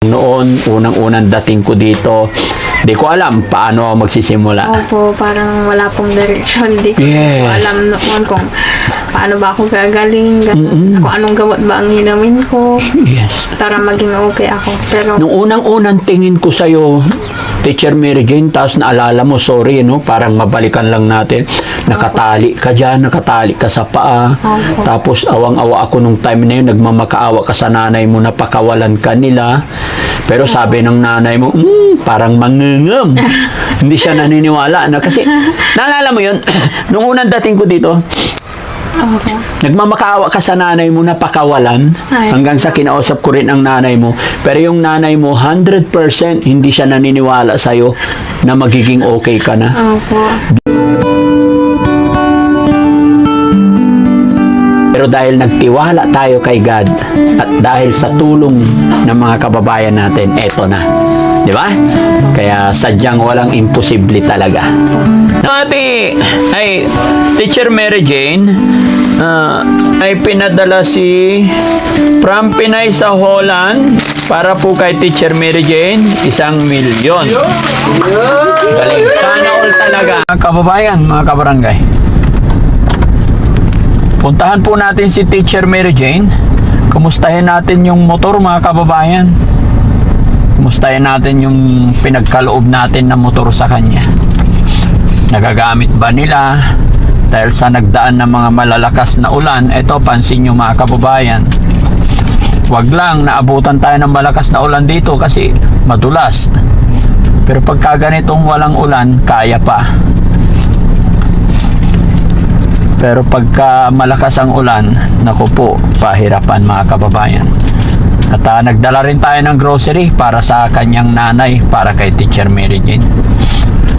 Noon, unang-unang dating ko dito, di ko alam paano ako magsisimula. Opo, parang wala pong direksyon. Di ko Yes. alam noon kung paano ba ako gagaling, kung anong gamot ba ang hinamin ko Yes. para maging okay ako. Pero Nung unang-unang tingin ko sa'yo, Teacher Mary Jane, tapos naalala mo, sorry, no? Parang mabalikan lang natin. Nakatali ka dyan, nakatali ka sa paa. Opo. Tapos awang-awa ako nung time na yun, nagmamakaawa ka sa nanay mo na pakawalan ka nila. Pero sabi ng nanay mo, parang mangungum. Hindi siya naniniwala. Kasi, naalala mo yun, nung unang dating ko dito, opo. nagmamakaawa ka sa nanay mo na pakawalan Ay. hanggang sa kinausap ko rin ang nanay mo. Pero yung nanay mo, 100% hindi siya naniniwala sa'yo na magiging okay ka na. Opo. Pero dahil nagtiwala tayo kay God at dahil sa tulong ng mga kababayan natin, eto na. Di ba? Kaya sadyang walang imposible talaga. Ay, Teacher Mary Jane, ay pinadala si from Pinay sa Holland para po kay Teacher Mary Jane, 1,000,000. Galing. Sana all talaga. Mga kababayan, mga kabarangay. Puntahan po natin si Teacher Mary Jane. Kumustahin natin yung motor, mga kababayan. Kumustahin natin yung pinagkaloob natin na motor sa kanya. Nagagamit ba nila? Dahil sa nagdaan ng mga malalakas na ulan, eto, pansin nyo mga kababayan. Wag lang naabutan tayo ng malakas na ulan dito kasi madulas. Pero pagka ganitong walang ulan, kaya pa. Pero pagka malakas ang ulan, naku po, pahirapan mga kababayan. At nagdala rin tayo ng grocery para sa kanyang nanay, para kay Teacher Mary Jane.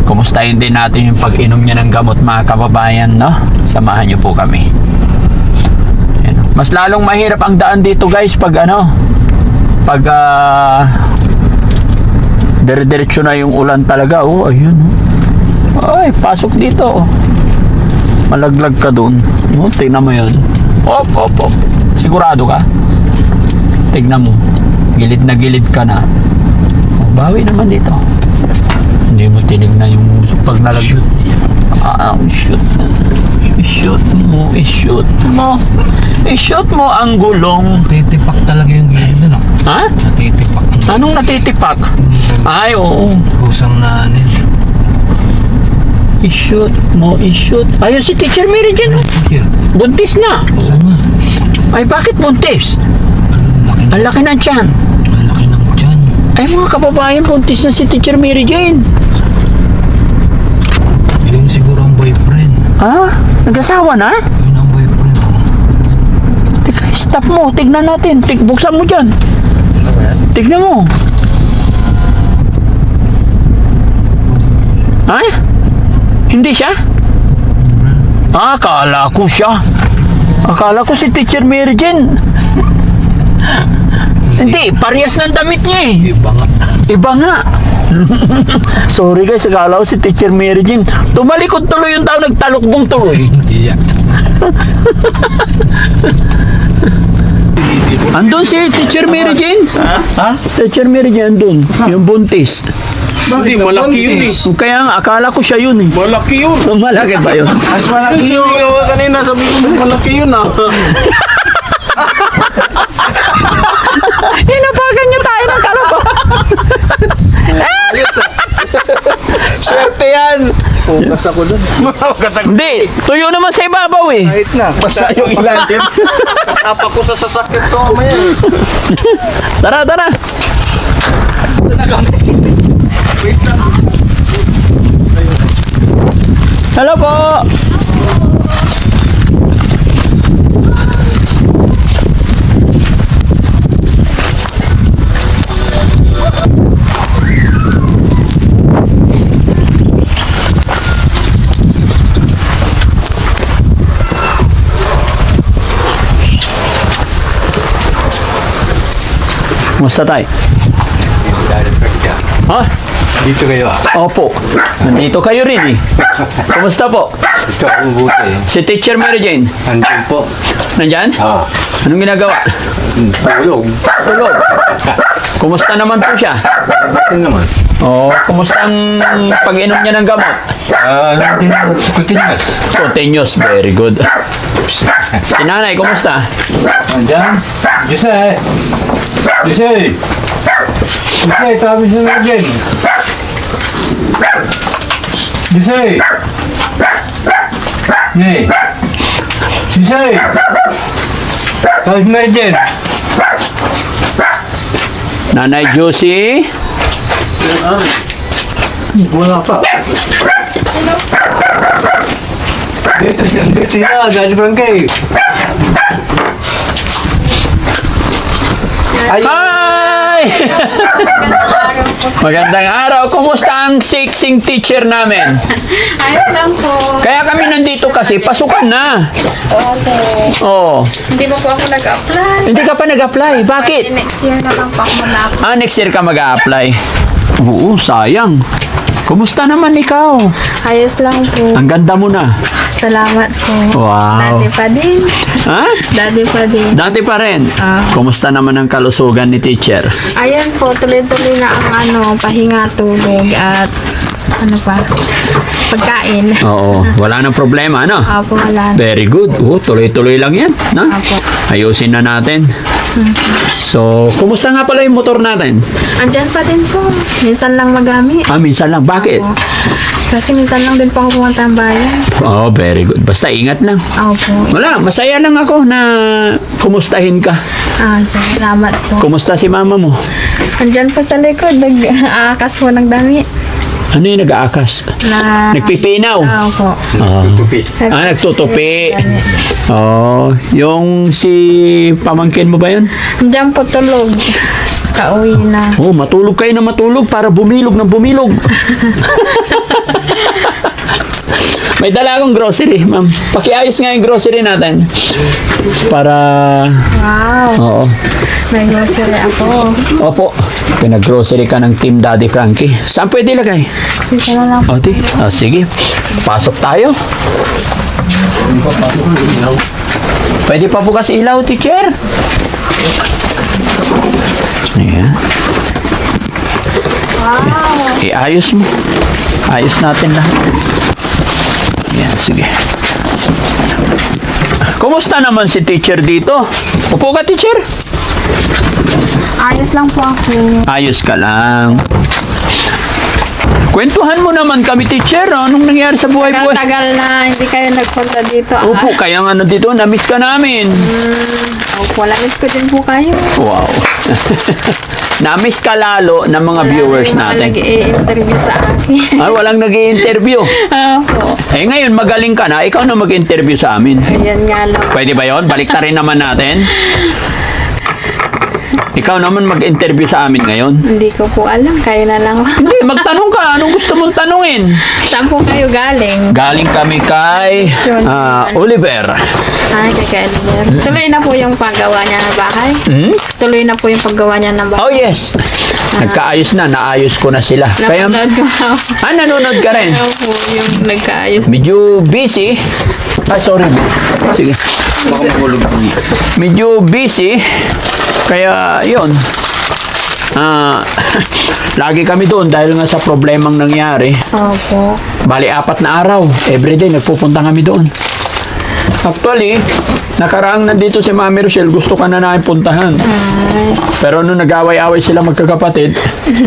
Kumustahin din natin yung pag-inom niya ng gamot mga kababayan, no? Samahan niyo po kami. Ayan. Mas lalong mahirap ang daan dito guys pag pag dire-diretso na yung ulan talaga. Oh, ayun. Ay, pasok dito. Malaglag ka dun. Oh, tignan mo yun. Op. Sigurado ka? Tignan mo. Gilid na gilid ka na. Oh, bawi naman dito. Hindi mo tinignan yung musok pag nalaglag. I-shoot mo ang gulong. Natitipak talaga yung gilid na lang. Ha? Natitipak. Anong natitipak? Ay, oo. Kusang na ano yun. I-shoot mo. Ayun si Teacher Mary Jane. Here. Buntis na. Oo nga. Ay, bakit buntis? Ang laki Ang laki ng tiyan. ang laki ng tiyan. Ay, mga kababayan, buntis na si Teacher Mary Jane. Yun siguro ang boyfriend. Ah, nag-asawa na? Yun ang boyfriend. Teka, stop mo. Tignan natin. Buksan mo dyan. Tignan mo. Ay? Hindi siya? Ah, akala ko siya. Akala ko si Teacher Mary Jane. Hindi, parehas ng damit niya eh. Iba nga. Iba nga. Sorry guys, akala ko si Teacher Mary Jane. Tumalikod tuloy yung tao, nagtalukbong tuloy. Hindi yan. Andun si Teacher Mary Jane. Ha? Teacher Mary Jane, andun. Yung buntis. Hindi, malaki yun eh. Kaya nga, akala ko siya yun eh. Malaki yun. Malaki ba yun? Mas malaki yun. Kanina sabi ko, malaki yun ah. Hinapagan niyo tayo ng kalabaw. Ayos ah. Swerte yan. Focus ako dun. Hindi, tuyo naman sa ibabaw eh. Kahit na. Basta yung ilalim. Katapa ko sa sasakit ko mamaya. Tara. Ito na kami. Wait lang. Hello po. Kumusta tayo? Ha? Dito kayo ah. Opo. Nandito kayo rin eh. Kumusta po? Ito ang buti. Si Teacher Mary Jane, Andun po. nandyan? Ah. Anong ginagawa? Tulog. Tulog. Kumusta naman po siya? Ito naman. Oh, kumusta ang pag-inom niya ng gamot? Hindi na. Continuous. Continuous, very good. Si nanay, kumusta? Andyan. Jose. Jose. Jose, sabi sa mga dyan. Jose. Hey. Jose. Sabi sa mga dyan. Nanay Josie? Wala pa. Dito na, Daddy Frankie. Hi! Magandang araw. Kumusta ang sexing teacher namin? Ayos lang po. Kaya kami nandito kasi pasukan na. Opo. Oh, Hindi pa po ako nag-apply. hindi ka pa nag-apply. Bakit? Next year na lang po ako mag-apply. Next year ka mag-a-apply. Oo, sayang. Kumusta naman ikaw? Ayos lang po. Ang ganda mo na. Salamat po. Wow. Dati pa din. Ha? Dati pa din. Dati pa rin. Ah. Kumusta naman ang kalusugan ni teacher? Ayan po, tuloy-tuloy na ang pahinga, tulog, at ano pa, pagkain. Oo, wala nang problema, ano? Apo, wala na. Very good. Tuloy-tuloy lang yan. No? Apo. Ayusin na natin. So, kumusta nga pala yung motor natin? Andyan pa din po. Minsan lang magamit. Minsan lang. Bakit? Opo. Kasi minsan lang din po ako pumunta ang bayan. Oh, very good. Basta ingat lang. Opo. Wala, masaya lang ako na kumustahin ka. Salamat po. Kumusta si mama mo? Andyan po sa likod, nag-aakas po ng dami. Ano yung nag-aakas? Na... Nagpipinaw? Opo. Nagtutupi. Oh, yung si pamangkin mo ba yun? Andyan po tulog. Kauwi na. Oh, matulog kayo na matulog para bumilog ng bumilog. May dala akong grocery, ma'am. Pakiayos nga yung grocery natin. Para... Wow. Oo. May grocery ako. Opo. Pinag-grocery ka ng Team Daddy Frankie. Saan pwede lagay? Dito na lang. O, di. Sige. Pasok tayo. Pwede pa bukas ilaw, teacher. Ayan. Wow. Iayos mo. Ayos natin lahat. Yan, sige. Kumusta naman si teacher dito? Upo ka, teacher. Ayos lang po ako. Ayos ka lang. Kwentuhan mo naman kami, teacher. Anong nangyari sa buhay-buhay? Tagal na hindi kayo nagpunta dito. Opo, kaya nga dito, na-miss ka namin. Opo, namiss ko din po kayo. Wow. Na-miss ka lalo ng mga viewers natin. Nag-i-interview sa akin. Ay, walang nag-i-interview. Opo. Eh, ngayon, magaling ka na. Ikaw na mag-interview sa amin. Ayan nga lang. Pwede ba yon? Balik rin naman natin. Ikaw naman mag-interview sa amin ngayon. Hindi ko po alam. Kayo na lang. Hindi, magtanong ka. Anong gusto mong tanungin? Saan po kayo galing? Galing kami kay Oliver. Ay, kay Oliver. Tuloy na po yung paggawa niya ng bahay. Hmm? Tuloy na po yung paggawa niya ng bahay. Oh, yes. Nagkaayos na. Naayos ko na sila. Kaya, Napanood ko na. nanonood ka rin. Ano po yung nagkaayos. Medyo busy. Sorry. Sige. Medyo busy. Kaya, yun. Lagi kami doon dahil nga sa problemang nangyari. Opo. Bali, 4 na araw. Everyday, nagpupunta kami doon. Actually, nakaraang nandito si Mami Rochelle, gusto ka na namin puntahan. Ay, Pero nung nag-away-away sila magkakapatid,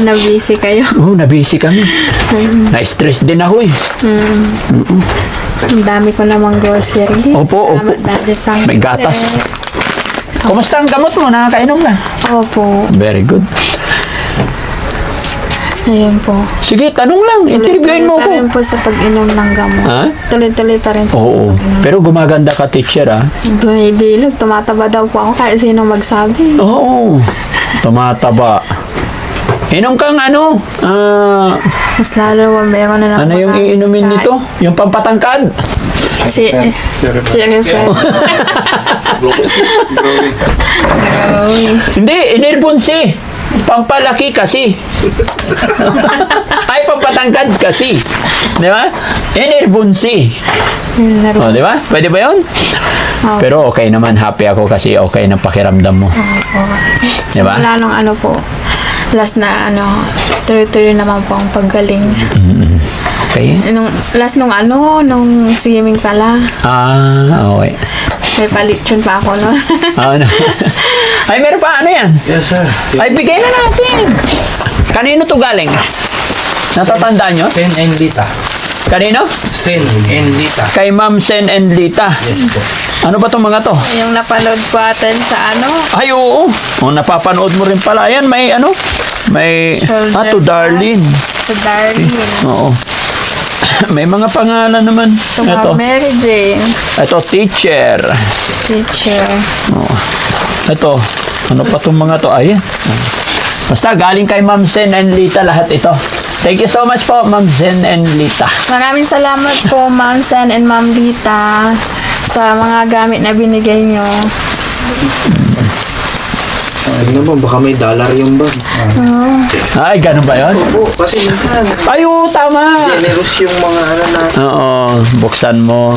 na-busy kayo. nabisi kami. Na-stress din ako eh. Ang dami ko namang grocery. Opo, Salamat, Daddy Frankie. May gatas. Kumusta ang gamot mo? Nakakainom na? Opo. Very good. Ayun po. Sige, tanong lang. Interviewin mo Tuloy-tuloy pa rin ko. po sa pag-inom ng gamot. Ha? Tuloy-tuloy pa rin po. Oo. Pero gumaganda ka, teacher, ah. Bumibilog. Tumataba daw po ako kahit sino magsabi. Oo. Tumataba. Inom kang ano? Mas lalo meron na Ano yung iinumin nito? Yung pampatangkad? Si Refer. Hindi, inerbonsi. Pampalaki kasi. Ay, pampatangkad kasi. Di ba? Enerbunsi. O, di ba? Pwede ba yun? Pero okay naman. Happy ako kasi okay na pakiramdam mo. Di ba? Simula nung ano po, last na ano, tuloy-tuloy naman po ang paggaling. Okay. Nung swimming pala, Okay. may palitson pa ako no. Ano? Ay, meron pa. Ano yan? Yes, sir. Ay, bigay na natin. Kanino to galing? Natatandaan nyo? Sen and Lita. Kanino? Sen and Lita. Kay Ma'am Sen and Lita. Yes po. Ano ba itong mga to? Yung napanood po atin sa ano, Ay, oo. O, napapanood mo rin pala. Ayan, may ano? May... Shoulder to pad. Darlene. sa Darlene. Oo. May mga pangalan naman. Sa Ito. Mary Jane, Ito, teacher. teacher. Oo. Ito. Ano pa itong mga to? Ayan. Basta galing kay Ma'am Sen and Lita lahat ito. Thank you so much po, Ma'am Sen and Lita. Maraming salamat po, Ma'am Sen and Ma'am Lita, sa mga gamit na binigay nyo. Tignan mo, baka may dollar yung bag. Ay, ganun ba yun? Oo, kasi minsan, Ay, oo, tama. generous yung mga ano na. Oo, buksan mo.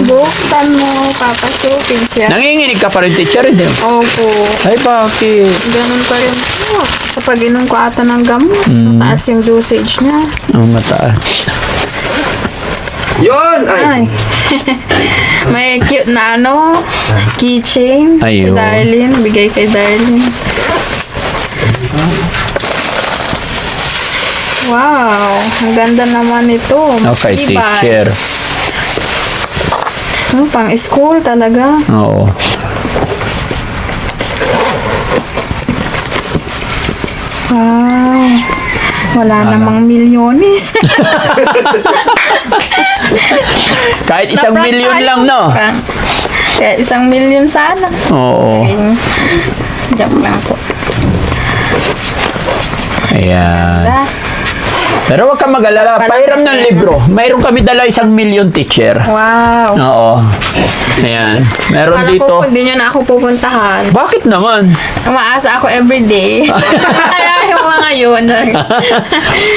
Buksan mo, papasukin siya. Nanginginig ka pa rin, teacher, hindi? Opo. Ay, bakit? Ganun pa rin po. Sa pag-inom ko ata ng gamot, mataas yung dosage niya. Ang mataas. Yun! Ay! Ay. May cute na ano, keychain. Si Ayun. Darlene, bigay kay Darlene. Wow, ang ganda naman ito. Okay, Matibay. teacher. Pang school talaga. Oo. Wow. Wala namang milyones. Kahit isang Naprank milyon tayo. lang, no? Kaya 1 milyon sana. Oo. Joke lang po. Ayan. Da. Pero huwag kang mag-alala. Pahiram ng libro. Mayroon kami dala 1 milyon, teacher. Wow. Oo. Ayan. Meron Kala dito. ko hindi nyo na ako pupuntahan. Bakit naman? Umaasa ako everyday. Kaya yung mga yun.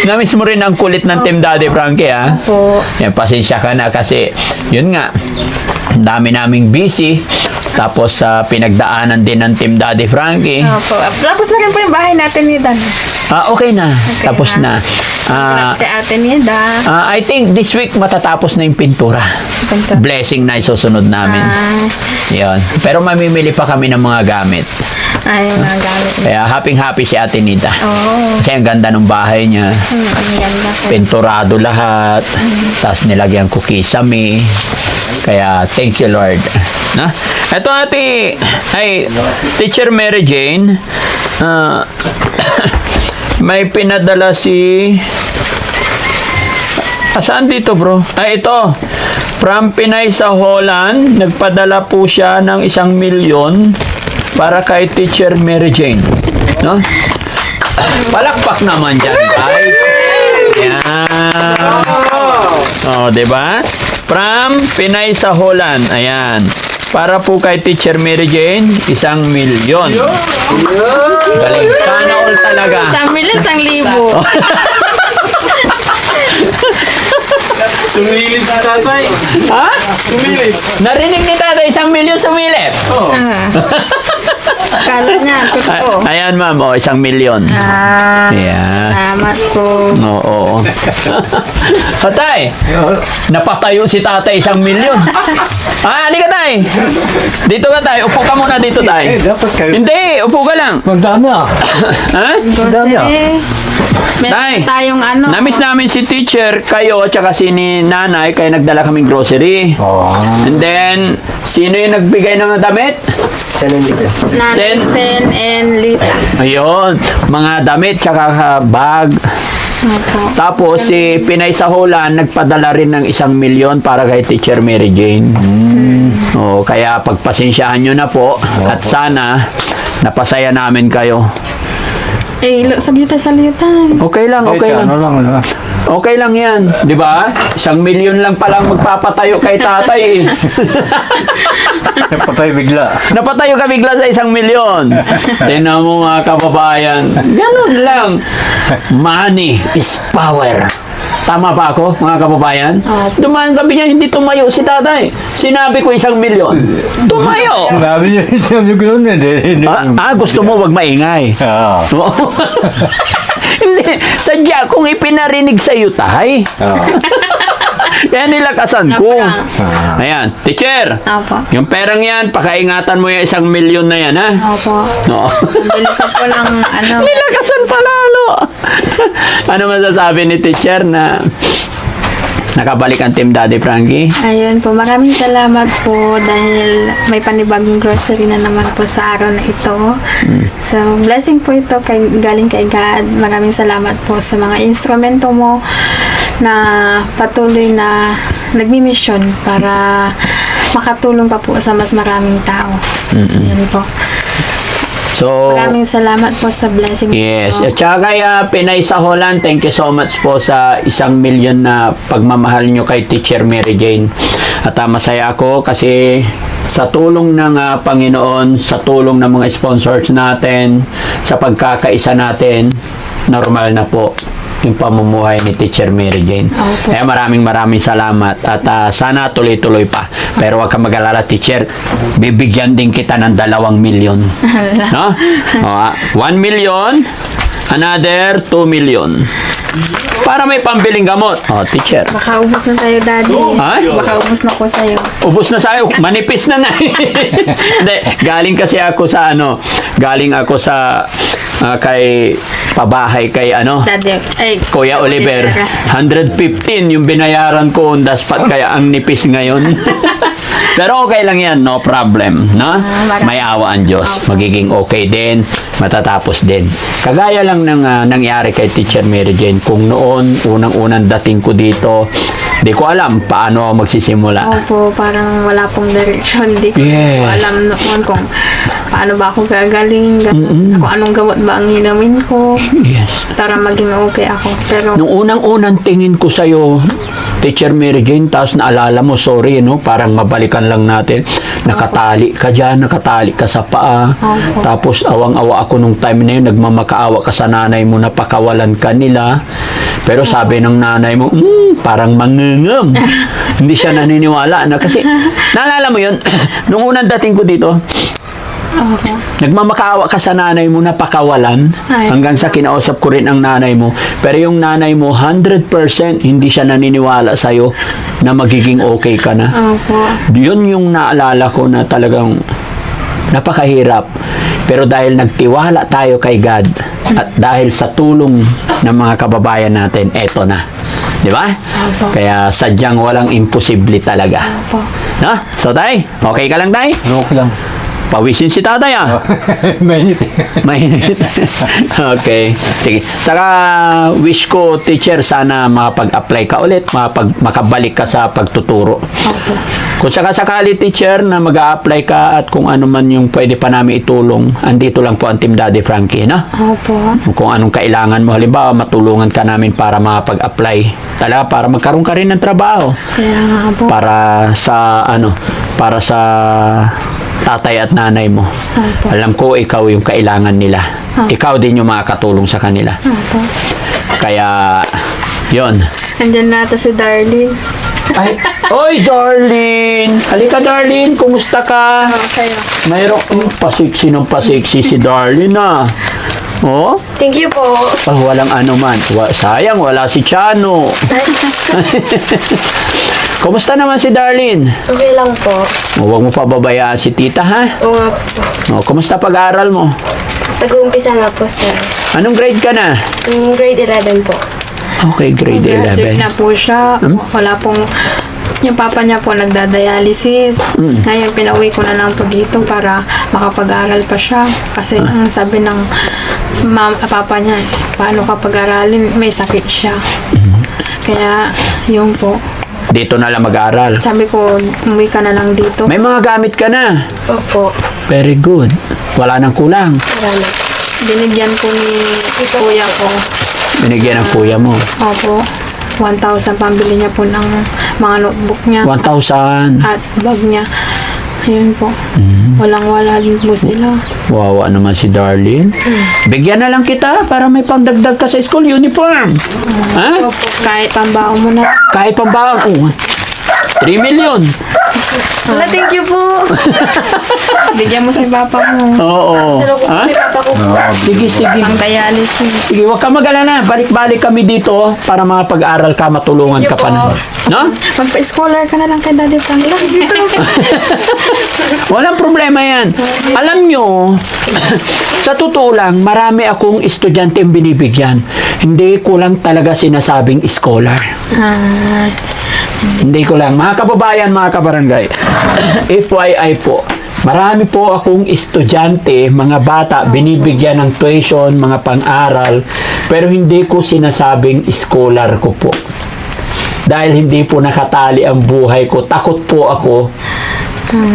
Namiss mo rin ang kulit ng Team Daddy Frankie, ha? Po. Yan, pasensya ka na kasi, yun nga, ang dami naming busy. Tapos sa pinagdaanan din ng Team Daddy Frankie. Opo. Tapos na rin po yung bahay natin ni Dan. Okay na. Tapos na. Congrats kay ate ni Dan. I think this week matatapos na yung pintura. Ganito. Blessing na isusunod namin. Yun. Pero mamimili pa kami ng mga gamit. Ay, mga gamit niya. Kaya happy si Ate Nita. Oo. Kasi ang ganda ng bahay niya. Ang ganda po. Pinturado lahat. Tapos nilagyan ko kisame. Kaya thank you, Lord. Na? Ito ate, ay, Teacher Mary Jane, may pinadala si... Saan dito, bro? Ay, ito. From Pinay sa Holland, nagpadala po siya ng 1 milyon para kay Teacher Mary Jane. No? Palakpak naman dyan, guys. Yan. Oh, diba? From Pinay sa Holland. Ayan. Para po kay Teacher Mary Jane, 1 milyon. Galing. Sana all talaga. 1 milyon, 1,000. Sumilip na tatay. Ha? Sumilip. Narinig ni tatay 1 milyon sumilip. Akala niya, totoo. Ayan, ma'am. O, 1 milyon. Ayan. Salamat po. Oo. Tatay, napatayo si tatay 1 milyon. Halika tay. Dito ka tay. Upo ka muna dito tay. dapat kayo. Hindi, upo ka lang. Magdami ah. Ha? Kasi, Tay, meron tayong ano. Namiss namin si teacher, kayo, tsaka si ni nanay, kaya nagdala kaming grocery. And then, sino yung nagbigay ng damit? Nanay Sen. Sen and Lita. Ayun, mga damit, tsaka bag. Opo. Tapos, si Pinay sa Holland, nagpadala rin ng 1 milyon para kay Teacher Mary Jane. O, kaya pagpasensyahan nyo na po, at sana, napasaya namin kayo. Eh, salita. Okay lang, okay lang. Ano lang. Okay lang yan, di ba? 1 milyon lang palang magpapatayo kay tatay eh. Napatay bigla. Napatayo ka bigla sa 1 milyon. Tingnan mo mga kababayan. Ganun lang. Money is power. Tama ba ako, mga kababayan? Dumaan gabi niya, hindi tumayo si tatay. Sinabi ko 1 milyon. Tumayo. Sinabi niya, sinabi ko nun hindi. Gusto mo wag maingay. Oo. Oo. Hindi, sadya kong ipinarinig sa iyo, tay. Oo. Kaya nilakasan ko. Napaka- Ayan, teacher. Opo. Yung perang yan, pakaingatan mo yung 1 milyon na yan, ha? Opo. Oo. Bili ka po lang, ano, Nilakasan pa lalo. Ano masasabi ni teacher na nakabalik ang Team Daddy Frankie? ayun po, maraming salamat po dahil may panibagong grocery na naman po sa araw na ito. So, blessing po ito galing kay God. Maraming salamat po sa mga instrumento mo na patuloy na nagmi-mission para makatulong pa po sa mas maraming tao. Yan po. So, Maraming salamat po sa blessing yes. po. At saka kay Pinay sa Holland, thank you so much po sa 1 milyon na pagmamahal nyo kay Teacher Mary Jane. At masaya ako kasi sa tulong ng Panginoon, sa tulong ng mga sponsors natin, sa pagkakaisa natin, normal na po yung pamumuhay ni Teacher Mary Jane. Opo. Kaya maraming salamat at sana tuloy-tuloy pa. Pero wag ka mag-alala, teacher, bibigyan din kita ng 2 milyon. No? 1 million, another 2 million. Para may pambiling gamot. Teacher. Baka ubos na sa'yo, Daddy. Ha? Baka ubos na ko sa'yo. Ubus na sa'yo. Manipis na nga. Hindi, galing kasi ako sa galing ako sa kay pabahay kay Daddy, ay, Kuya Oliver, 115 yung binayaran ko on the spot, kaya ang nipis ngayon. Pero okay lang yan, no problem, no? May awa ang Diyos, magiging okay din, matatapos din. Kagaya lang ng nangyari kay Teacher Mary Jane, kung noon, unang-unang dating ko dito, di ko alam paano ako magsisimula. Opo, parang wala pong direksyon. Hindi ko Yes. alam noon kung paano ba ako gagaling, kung anong gamot ba ang hinamin ko Yes. para maging okay ako. Pero, Nung unang-unang tingin ko sa'yo, Teacher Mary Jane, tapos naalala mo, sorry, no? Parang mabalikan lang natin. Nakatali ka dyan, nakatali ka sa paa. Opo. Tapos awang-awa ako nung time na yun, nagmamakaawa ka sa nanay mo na pakawalan ka nila. Pero sabi ng nanay mo, parang mangungum. Hindi siya naniniwala. Kasi, naalala mo yun, nung unang dating ko dito, okay. nagmamakaawa ka sa nanay mo na pakawalan Ay. hanggang sa kinausap ko rin ang nanay mo. Pero yung nanay mo, 100% hindi siya naniniwala sa'yo na magiging okay ka na. Opo. Yun yung naalala ko na talagang napakahirap. Pero dahil nagtiwala tayo kay God at dahil sa tulong ng mga kababayan natin, eto na. Di ba? Opo. Kaya sadyang walang imposible talaga. Opo. No? So, tay, okay ka lang, tay? Okay lang. Pawisin si tatay, ah. Mainit. Mainit. Okay. Sige. Saka, wish ko, teacher, sana makapag-apply ka ulit, makabalik ka sa pagtuturo. Opo. Kung sakasakali, teacher, na mag-a-apply ka at kung ano man yung pwede pa namin itulong, andito lang po ang Team Daddy Frankie, no? Opo. Kung anong kailangan mo, halimbawa, matulungan ka namin para makapag-apply. Talaga, para magkaroon ka rin ng trabaho. Kaya nga po. Para sa tatay at nanay mo. Opo. Alam ko ikaw yung kailangan nila. Ikaw din yung makakatulong sa kanila. Opo. Kaya, yon. Andyan nata si Darlene. Ay, oy, Darlene! Halika, Darlene. Kumusta ka? Kayo. Mayroong pasiksi ng pasiksi si Darlene, ah. Oh? Thank you po. Walang ano man. Sayang, wala si Chano. Kumusta naman si Darlene? Okay lang po. Huwag mo pababayaan si tita, ha? Oo nga po. Kumusta pag-aaral mo? Nag-uumpisa na po, sir. Anong grade ka na? Grade 11 po. Okay, grade Graduate 11. na po siya. Wala pong... Yung papa niya po nagdadialysis. Ngayon, pinauwi ko na lang po dito para makapag-aral pa siya. Kasi ang sabi ng papa niya, paano ka pag-aralin? May sakit siya. Kaya, yun po. Dito na lang mag-aaral. Sabi ko, umuwi ka na lang dito. May mga gamit ka na. Opo. Very good. Wala nang kulang. Marami. Binigyan ko ni kuya ko. Binigyan ng kuya mo. Opo. 1,000 pambili niya po ng mga notebook niya 1,000. at bag niya. Ayun po. Walang-wala din po sila. Wawa naman si Darlene. Bigyan na lang kita para may pangdagdag ka sa school uniform. Ha? Kahit pambaon mo na. Kahit pambaon. 3 million. Wala, thank you po. Bigyan mo si papa mo. Oo. Ha? Papa ko po. Sige, sige. Pang dialysis. Sige, huwag ka mag-alala. Balik-balik kami dito para makapag-aral ka, matulungan ka pa na. No? Magpa-scholar ka na lang kay Daddy Frank. Walang problema yan. Alam nyo, sa totoo lang, marami akong estudyante binibigyan. Hindi ko lang talaga sinasabing scholar. Ah, Hindi ko lang. Mga kababayan, mga kabarangay, FYI po, marami po akong estudyante, mga bata, binibigyan ng tuition, mga pang-aral, pero hindi ko sinasabing scholar ko po. Dahil hindi po nakatali ang buhay ko. Takot po ako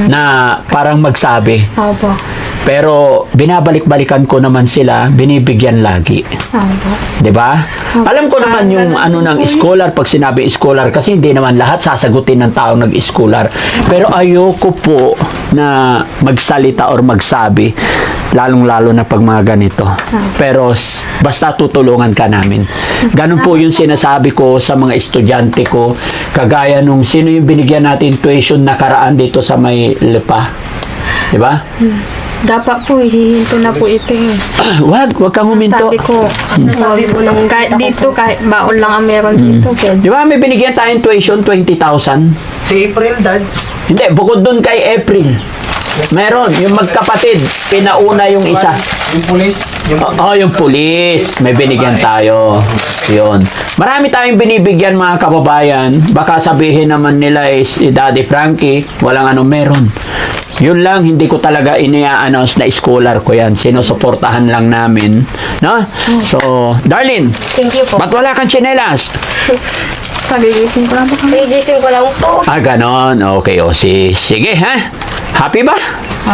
na parang magsabi. opo. Pero binabalik-balikan ko naman sila, binibigyan lagi. Opo. 'Di ba? Alam ko naman yung ano ng scholar, pag sinabi scholar, kasi hindi naman lahat sasagutin ng taong nag-scholar. Pero ayoko po na magsalita or magsabi, lalong-lalo na pag mga ganito. Pero basta tutulungan ka namin. Ganun po yung sinasabi ko sa mga estudyante ko, kagaya nung sino yung binigyan natin tuition nakaraan dito sa may Lipa. 'Di ba? Dapat po, hihinto na po ito eh. Wag kang huminto. Sabi ko, sabi po nung kahit dito, kahit baon lang ang meron dito. Kaya, Di ba may binigyan tayong tuition 20,000? Si April, Dads. Hindi, bukod dun kay April. Meron, yung magkapatid, pinauna yung isa. Yung police. Yung pulis. May binigyan tayo. Yun. Marami tayong binibigyan mga kababayan. Baka sabihin naman nila is si Daddy Frankie, walang anong meron. Yun lang, hindi ko talaga inia-announce na scholar ko yan. Sinusuportahan lang namin. No? So, Darlene, Thank you po. ba't wala kang tsinelas? pagigising ko lang po kami. Nagigising ko lang po. Ganon. Okay, o sige, ha? Happy ba?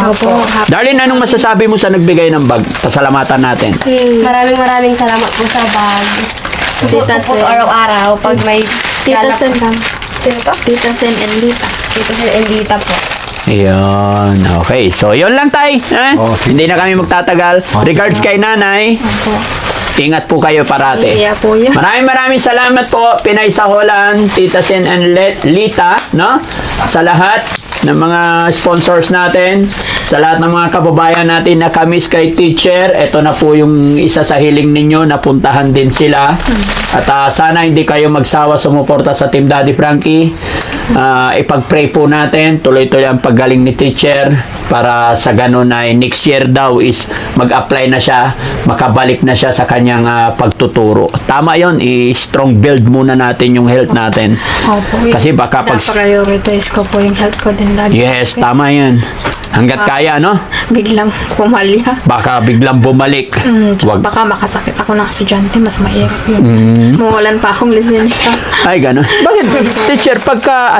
Opo. Darlene, anong masasabi mo sa nagbigay ng bag? Pasalamatan natin. Maraming salamat po sa bag. Susuot Tita ko po Sen. araw-araw pag may Tita galak- Sen lang. Sino to? Tita Sen and Lita. Tita Sen and Lita po. Yun. Okay. So, yun lang tay. Hindi na kami magtatagal. Regards kay nanay. Opo. Ingat po kayo parati. Iya po yun. Maraming salamat po, Pinay Saholan, Tita Sen and Lita, no? Sa lahat ng mga sponsors natin, sa lahat ng mga kababayan natin na kamis kay teacher. Ito na po yung isa sa hiling ninyo, napuntahan din sila. At sana hindi kayo magsawa sumuporta sa Team Daddy Frankie. Ipag-pray po natin, tuloy-tuloy ang paggaling ni teacher para sa ganun ay next year daw is mag-apply na siya, makabalik na siya sa kanyang pagtuturo. Tama yon, i-strong build muna natin yung health natin. Opo. Kasi baka pag... prioritize ko po yung health ko din, Daddy. Yes, tama yan. Hanggat kaya, no? Biglang pumalya. Baka biglang bumalik. Wag. Baka makasakit ako ng estudyante, mas mahirap yun. Mawalan pa akong lisensya. Ay, gano'n. Bakit, teacher, pagka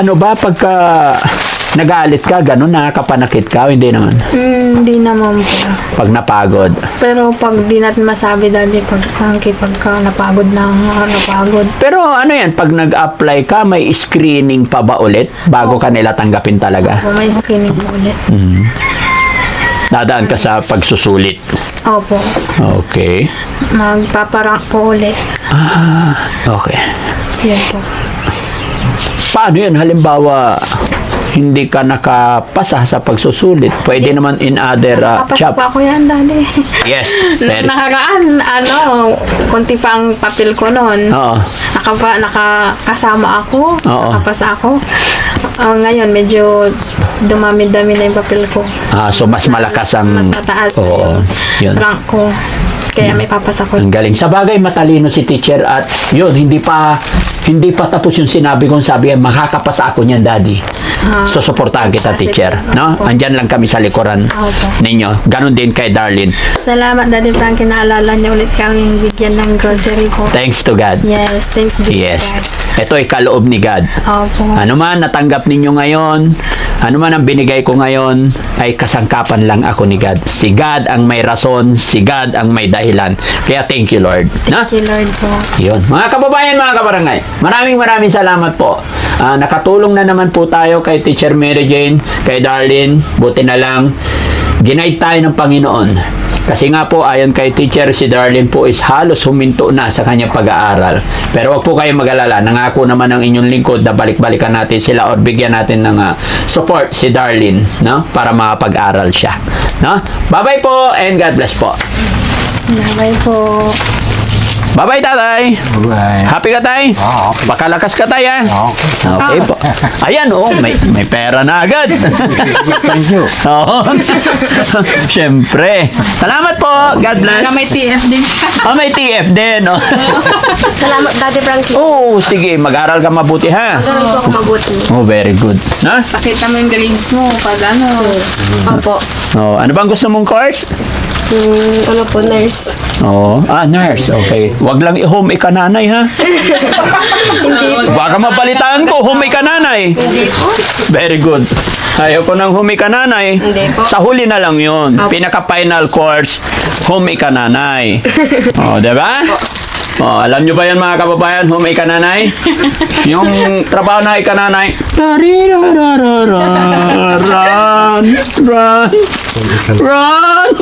nagalit ka, gano'n, nakakapanakit ka, o hindi naman? Hindi naman po. Pag napagod. Pero pag di natin masabi, Daddy, pagka napagod na napagod. Pero ano yan, pag nag-apply ka, may screening pa ba ulit bago ka nila tanggapin talaga? Opo, may screening po ulit. Dadaan ka sa pagsusulit. Opo. Okay. Magpaparank po ulit. Okay. Yan po. Paano yun? Halimbawa, hindi ka nakapasa sa pagsusulit. Pwede naman in other Papasok job. pa ako yan, Daddy. Yes. Nung nakaraan, konti pa ang papel ko noon. Oo. Nakakasama ako. Oo. Nakapasa ako. Ngayon, medyo dumami-dami na yung papel ko. So, mas malakas ang... Mas mataas na Oo. Yun. yung rank ko. Kaya may papasa ko. Ang galing. Sa bagay, matalino si teacher at yun, hindi pa tapos yung sinabi kong sabi, makakapasa ako niyan, Daddy. So, suportahan kita, teacher. No? Andyan lang kami sa likuran Opo. ninyo. Ganon din kay Darlene. Salamat, Daddy Frankie, naalala niyo ulit kaming bigyan ng grocery ko. Thanks to God. Yes, thanks be to Yes. God. Ito ay kaloob ni God. Opo. Ano man natanggap ninyo ngayon, ano man ang binigay ko ngayon, ay kasangkapan lang ako ni God. Si God ang may rason, si God ang may dahilan. Kaya thank you, Lord. Na? Thank you, Lord po. Yun. Mga kababayan, mga kabarangay, Maraming salamat po. Nakatulong na naman po tayo kay Teacher Mary Jane, kay Darlene. Buti na lang, ginaid tayo ng Panginoon. Kasi nga po, ayon kay Teacher, si Darlene po is halos huminto na sa kanyang pag-aaral. Pero wag po kayo mag-alala. Nangako naman ang inyong lingkod na balik-balikan natin sila or bigyan natin ng support si Darlene, no? Para makapag-aral siya. No? Bye-bye po and God bless po. Bye po. Bye-bye, tatay. Bye. Happy ka, tay? Oo, okay. Pakalakas ka, tay, ha? Okay. Okay po. Ayan, oh, may pera na agad. Thank you. Oo. Siyempre. Salamat po. God bless. May TF din siya. May TF din. Oh. Salamat, Daddy Frankie. Oh, sige. Mag-aral ka mabuti, ha? Ganun po ako mabuti. Oh, very good. Na? Pakita mo yung grades mo pag ano. Opo. Oh, ano bang gusto mong course? Ano po, nurse. Oh, nurse. Okay. Wag lang home ikananay, ha? Baka mapalitan ko, home ikananay. Hindi po. Very good. Ayaw ko ng home ikananay. Hindi po. Sa huli na lang yun. Opo. Pinaka-final course, home ikananay. Oh, diba? Oh, alam nyo ba yan mga kababayan, home ikananay? Yung trabaho na ikananay. Run, run, run.